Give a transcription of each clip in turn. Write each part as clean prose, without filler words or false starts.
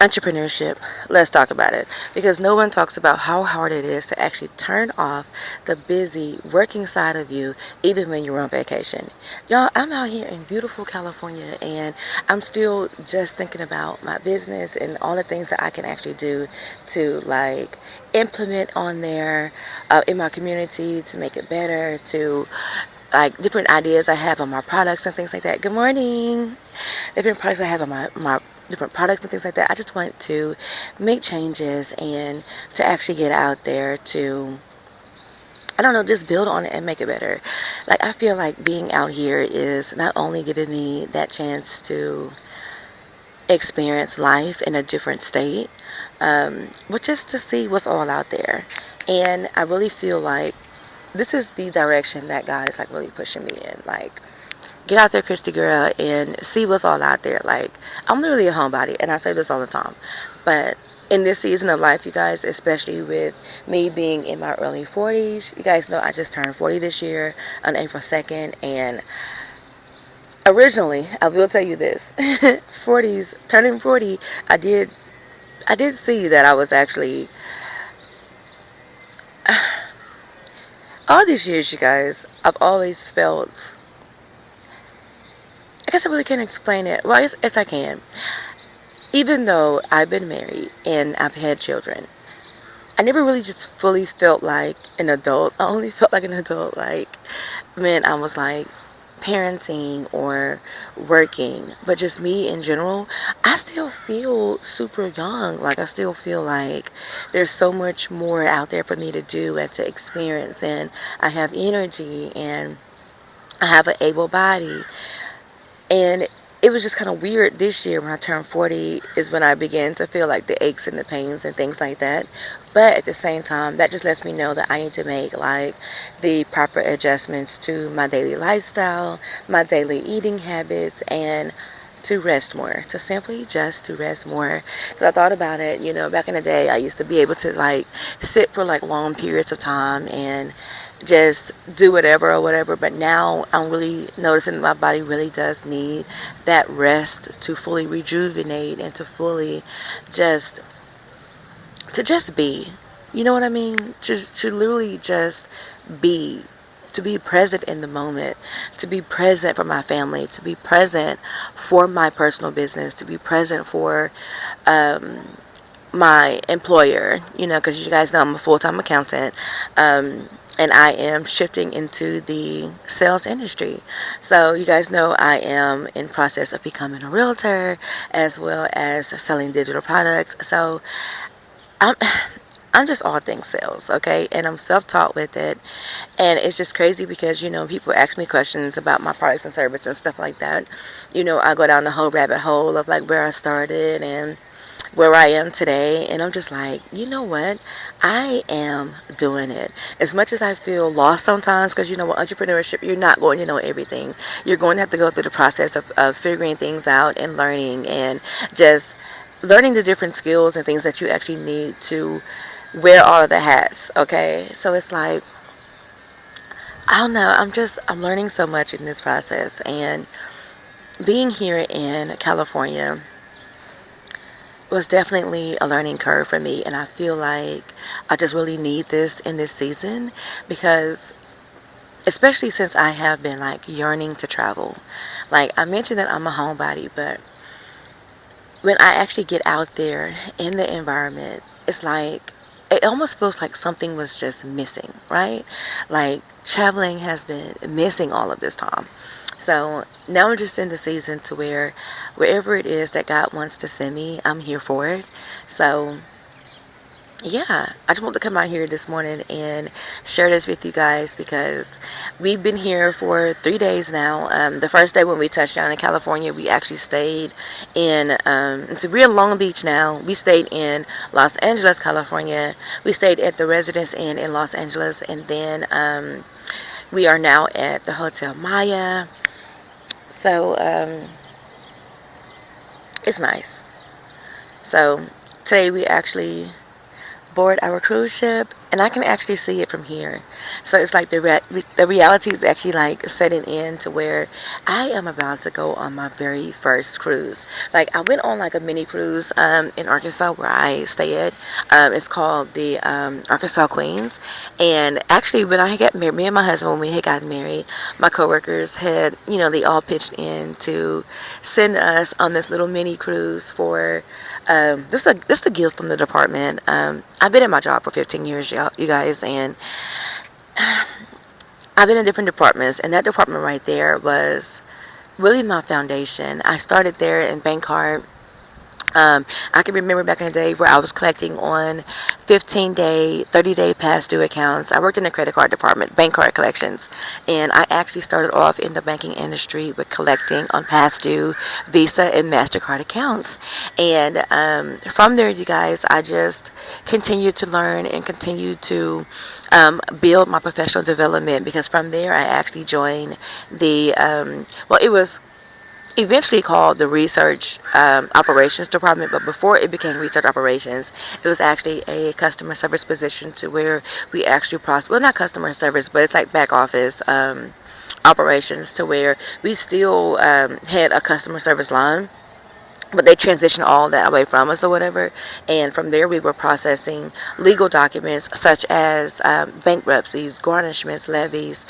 Entrepreneurship. Let's talk about it, because no one talks about how hard it is to actually turn off the busy working side of you even when you're on vacation. Y'all, I'm out here in beautiful California and I'm still just thinking about my business and all the things that I can actually do to like implement on there in my community to make it better, to like different ideas I have on my products and things like that. Good morning. Different products I have on my different products and things like that. I just want to make changes and to actually get out there to, I don't know, just build on it and make it better. Like, I feel like being out here is not only giving me that chance to experience life in a different state, but just to see what's all out there. And I really feel like this is the direction that God is like really pushing me in. Like, get out there, Christy girl, and see what's all out there. Like, I'm literally a homebody, and I say this all the time. But in this season of life, you guys, especially with me being in my early 40s, you guys know I just turned 40 this year on April 2nd. And originally, I will tell you this, 40s, turning 40, I did see that I was actually, all these years, you guys, I've always felt, I guess I really can't explain it. Well, yes, I can. Even though I've been married and I've had children, I never really just fully felt like an adult. I only felt like an adult like when I was like parenting or working. But just me in general, I still feel super young. Like, I still feel like there's so much more out there for me to do and to experience, and I have energy and I have an able body. And it was just kind of weird this year when I turned 40 is when I began to feel like the aches and the pains and things like that. But at the same time, that just lets me know that I need to make like the proper adjustments to my daily lifestyle, my daily eating habits, and to rest more, to simply just to rest more. Because I thought about it, you know, back in the day, I used to be able to like sit for like long periods of time and just do whatever or whatever. But now I'm really noticing that my body really does need that rest to fully rejuvenate and just to just be. You know what I mean? To literally just be, to be present in the moment, to be present for my family, to be present for my personal business, to be present for my employer, you know, because you guys know I'm a full-time accountant. And I am shifting into the sales industry. So you guys know I am in process of becoming a realtor as well as selling digital products. So I'm I'm just all things sales, okay? And I'm self-taught with it. And it's just crazy because, you know, people ask me questions about my products and services and stuff like that. You know, I go down the whole rabbit hole of like where I started and where I am today. And I'm just like, you know what? I am doing it. As much as I feel lost sometimes, because, you know, with entrepreneurship, you're not going to know everything. You're going to have to go through the process of figuring things out and learning and just learning the different skills and things that you actually need to wear all of the hats, okay? So it's like, I don't know, I'm learning so much in this process. And being here in California was definitely a learning curve for me, and I feel like I just really need this in this season, because especially since I have been like yearning to travel. Like, I mentioned that I'm a homebody, but when I actually get out there in the environment, it's like it almost feels like something was just missing, right? Like, traveling has been missing all of this time. So now I'm just in the season to where wherever it is that God wants to send me, I'm here for it. So yeah, I just want to come out here this morning and share this with you guys, because we've been here for 3 days now. The first day when we touched down in California, we actually stayed in, so we're in Long Beach now. We stayed in Los Angeles, California. We stayed at the Residence Inn in Los Angeles, and then we are now at the Hotel Maya. So it's nice. So today we actually board our cruise ship, and I can actually see it from here. So it's like the reality is actually like setting in to where I am about to go on my very first cruise. Like I went on like a mini cruise in Arkansas where I stayed. It's called the Arkansas Queens. And actually, when I got married, me and my husband, when we had gotten married, my coworkers had, they all pitched in to send us on this little mini cruise for this is a gift from the department. I've been at my job for 15 years, y'all, you guys, and I've been in different departments, and that department right there was really my foundation. I started there in bank card. I can remember back in the day where I was collecting on 15-day, 30-day past due accounts. I worked in the credit card department, bank card collections, and I actually started off in the banking industry with collecting on past due Visa and MasterCard accounts. And from there, you guys, I just continued to learn and continued to build my professional development because from there, I actually joined it was eventually called the research operations department, but before it became research operations, it was actually a customer service position to where we actually process, well, not customer service, but it's like back office operations to where we still had a customer service line, but they transitioned all that away from us or whatever. And from there, we were processing legal documents such as bankruptcies, garnishments, levies,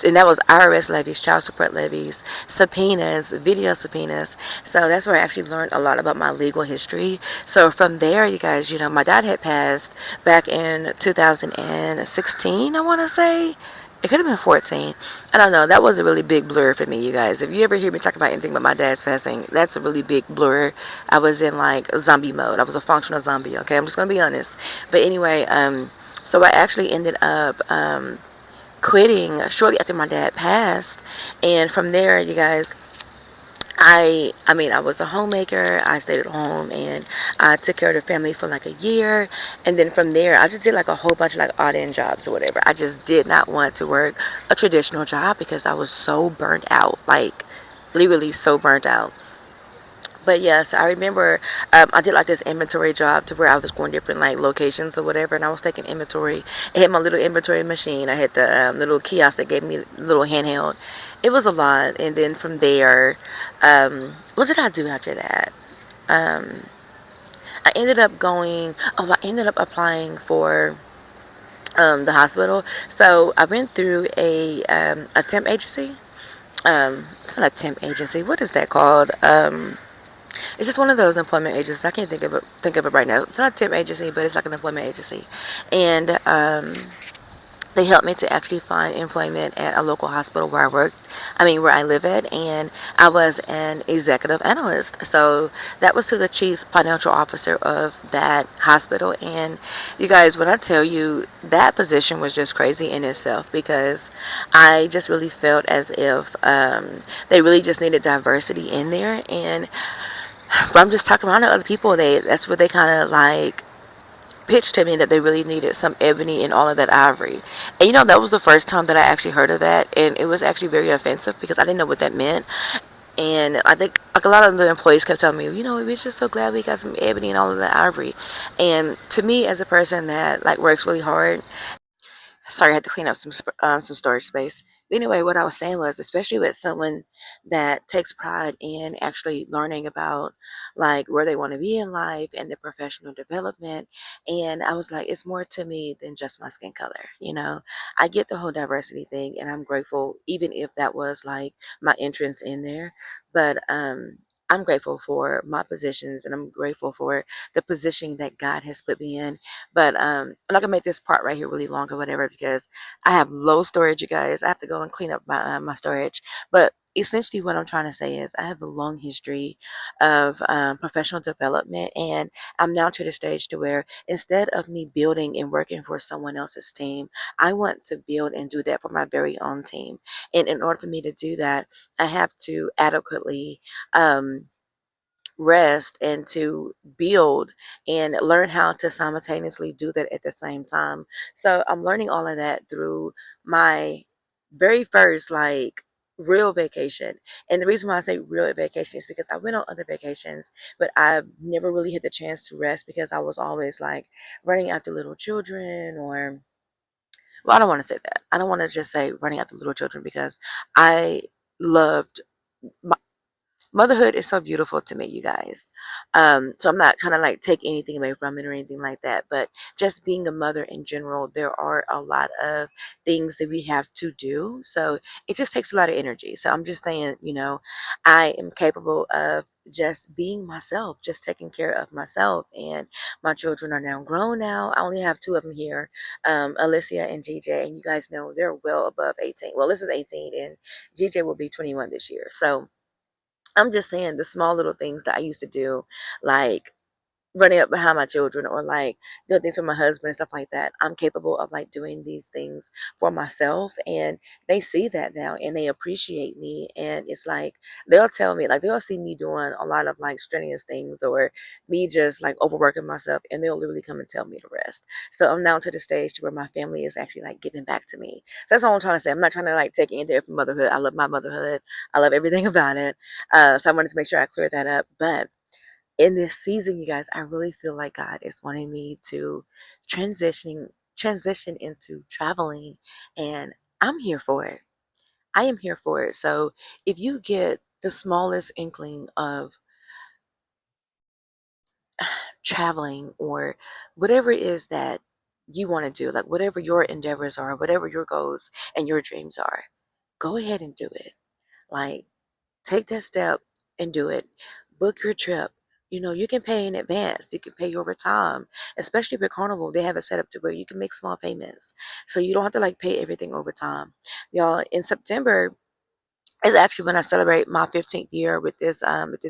and that was IRS levies, child support levies, subpoenas, video subpoenas. So that's where I actually learned a lot about my legal history. So from there, you guys, my dad had passed back in 2016, I want to say. It could have been 14. I don't know. That was a really big blur for me, you guys. If you ever hear me talk about anything but my dad's passing, that's a really big blur. I was in like zombie mode. I was a functional zombie, okay? I'm just going to be honest. But anyway, so I actually ended up quitting shortly after my dad passed. And from there, you guys, I mean, I was a homemaker. I stayed at home and I took care of the family for like a year. And then from there, I just did like a whole bunch of like odd end jobs or whatever. I just did not want to work a traditional job because I was so burnt out, like literally so burnt out. But yes, I remember I did like this inventory job to where I was going different like locations or whatever, and I was taking inventory. I had my little inventory machine. I had the little kiosk that gave me a little handheld. It was a lot, and then from there, what did I do after that? Um, I ended up going. Oh, I ended up applying for the hospital. So I went through a temp agency. It's not a temp agency. What is that called? It's just one of those employment agencies. I can't think of it right now. It's not a temp agency, but it's like an employment agency, and they helped me to actually find employment at a local hospital where where I live at, and I was an executive analyst. So that was to the chief financial officer of that hospital. And you guys, when I tell you that position was just crazy in itself because I just really felt as if they really just needed diversity in there. And I'm just talking around to other people. That's what they kind of like pitched to me, that they really needed some ebony in all of that ivory. And that was the first time that I actually heard of that, and it was actually very offensive because I didn't know what that meant. And I think like a lot of the employees kept telling me, we're just so glad we got some ebony and all of that ivory. And to me, as a person that like works really hard, sorry, I had to clean up some storage space. But anyway, what I was saying was, especially with someone that takes pride in actually learning about like where they want to be in life and their professional development, and I was like, it's more to me than just my skin color. I get the whole diversity thing, and I'm grateful, even if that was like my entrance in there. But I'm grateful for my positions, and I'm grateful for the position that God has put me in. But I'm not gonna make this part right here really long or whatever because I have low storage, you guys. I have to go and clean up my storage. But essentially, what I'm trying to say is I have a long history of professional development, and I'm now to the stage to where instead of me building and working for someone else's team, I want to build and do that for my very own team. And in order for me to do that, I have to adequately um, rest and to build and learn how to simultaneously do that at the same time. So I'm learning all of that through my very first like real vacation. And the reason why I say real vacation is because I went on other vacations, but I never really had the chance to rest because I was always like running after little children or, well, I don't want to say that. I don't want to just say running after little children because I loved motherhood is so beautiful to me, you guys. So I'm not trying to like take anything away from it or anything like that, but just being a mother in general, there are a lot of things that we have to do. So it just takes a lot of energy. So I'm just saying, I am capable of just being myself, just taking care of myself. And my children are now grown now. I only have two of them here, Alicia and GJ. And you guys know they're well above 18. Well, this is 18 and GJ will be 21 this year. So I'm just saying the small little things that I used to do, like running up behind my children or like doing things for my husband and stuff like that. I'm capable of like doing these things for myself, and they see that now and they appreciate me. And it's like they'll tell me, like they'll see me doing a lot of like strenuous things or me just like overworking myself, and they'll literally come and tell me to rest. So I'm now to the stage to where my family is actually like giving back to me. So that's all I'm trying to say. I'm not trying to like take anything from motherhood. I love my motherhood. I love everything about it. So I wanted to make sure I cleared that up. But in this season, you guys, I really feel like God is wanting me to transition into traveling, and I'm here for it. I am here for it. So if you get the smallest inkling of traveling or whatever it is that you want to do, like whatever your endeavors are, whatever your goals and your dreams are, go ahead and do it. Like take that step and do it. Book your trip. You can pay in advance. You can pay over time. Especially with Carnival, they have it set up to where you can make small payments. So you don't have to like pay everything over time. Y'all, in September is actually when I celebrate my 15th year with this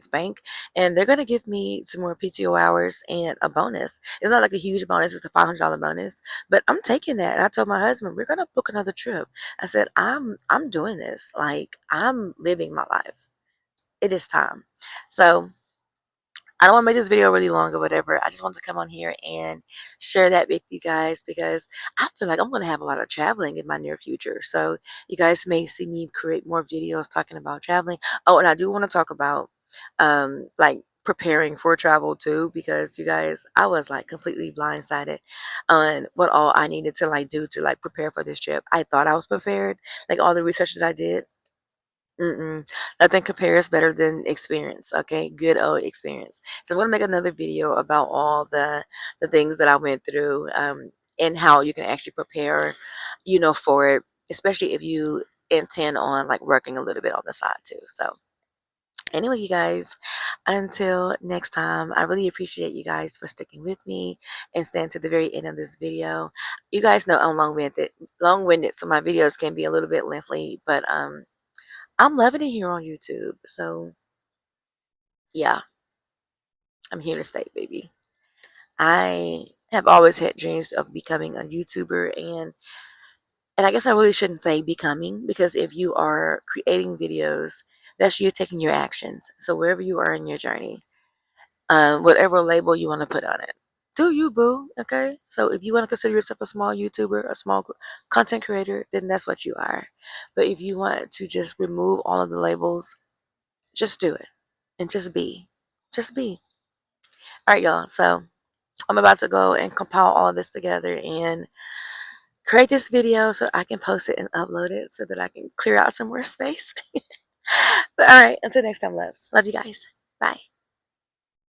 bank, and they're gonna give me some more PTO hours and a bonus. It's not like a huge bonus; it's a $500 bonus, but I'm taking that. And I told my husband we're gonna book another trip. I said I'm doing this. Like I'm living my life. It is time. So I don't want to make this video really long or whatever. I just wanted to come on here and share that with you guys because I feel like I'm going to have a lot of traveling in my near future. So you guys may see me create more videos talking about traveling. Oh, and I do want to talk about like preparing for travel too, because you guys, I was like completely blindsided on what all I needed to like do to like prepare for this trip. I thought I was prepared, like all the research that I did. Mm-mm. Nothing compares better than experience. Okay, good old experience. So I'm gonna make another video about all the things that I went through, and how you can actually prepare, for it, especially if you intend on like working a little bit on the side too. So anyway, you guys, until next time, I really appreciate you guys for sticking with me and staying to the very end of this video. You guys know I'm long-winded, so my videos can be a little bit lengthy, but I'm loving it here on YouTube. So yeah, I'm here to stay, baby. I have always had dreams of becoming a YouTuber, and I guess I really shouldn't say becoming, because if you are creating videos, that's you taking your actions. So wherever you are in your journey, whatever label you want to put on it, do you, boo? Okay. So if you want to consider yourself a small YouTuber, a small content creator, then that's what you are. But if you want to just remove all of the labels, just do it and just be. Just be. All right, y'all. So I'm about to go and compile all of this together and create this video so I can post it and upload it so that I can clear out some more space. But all right, until next time, loves. Love you guys. Bye.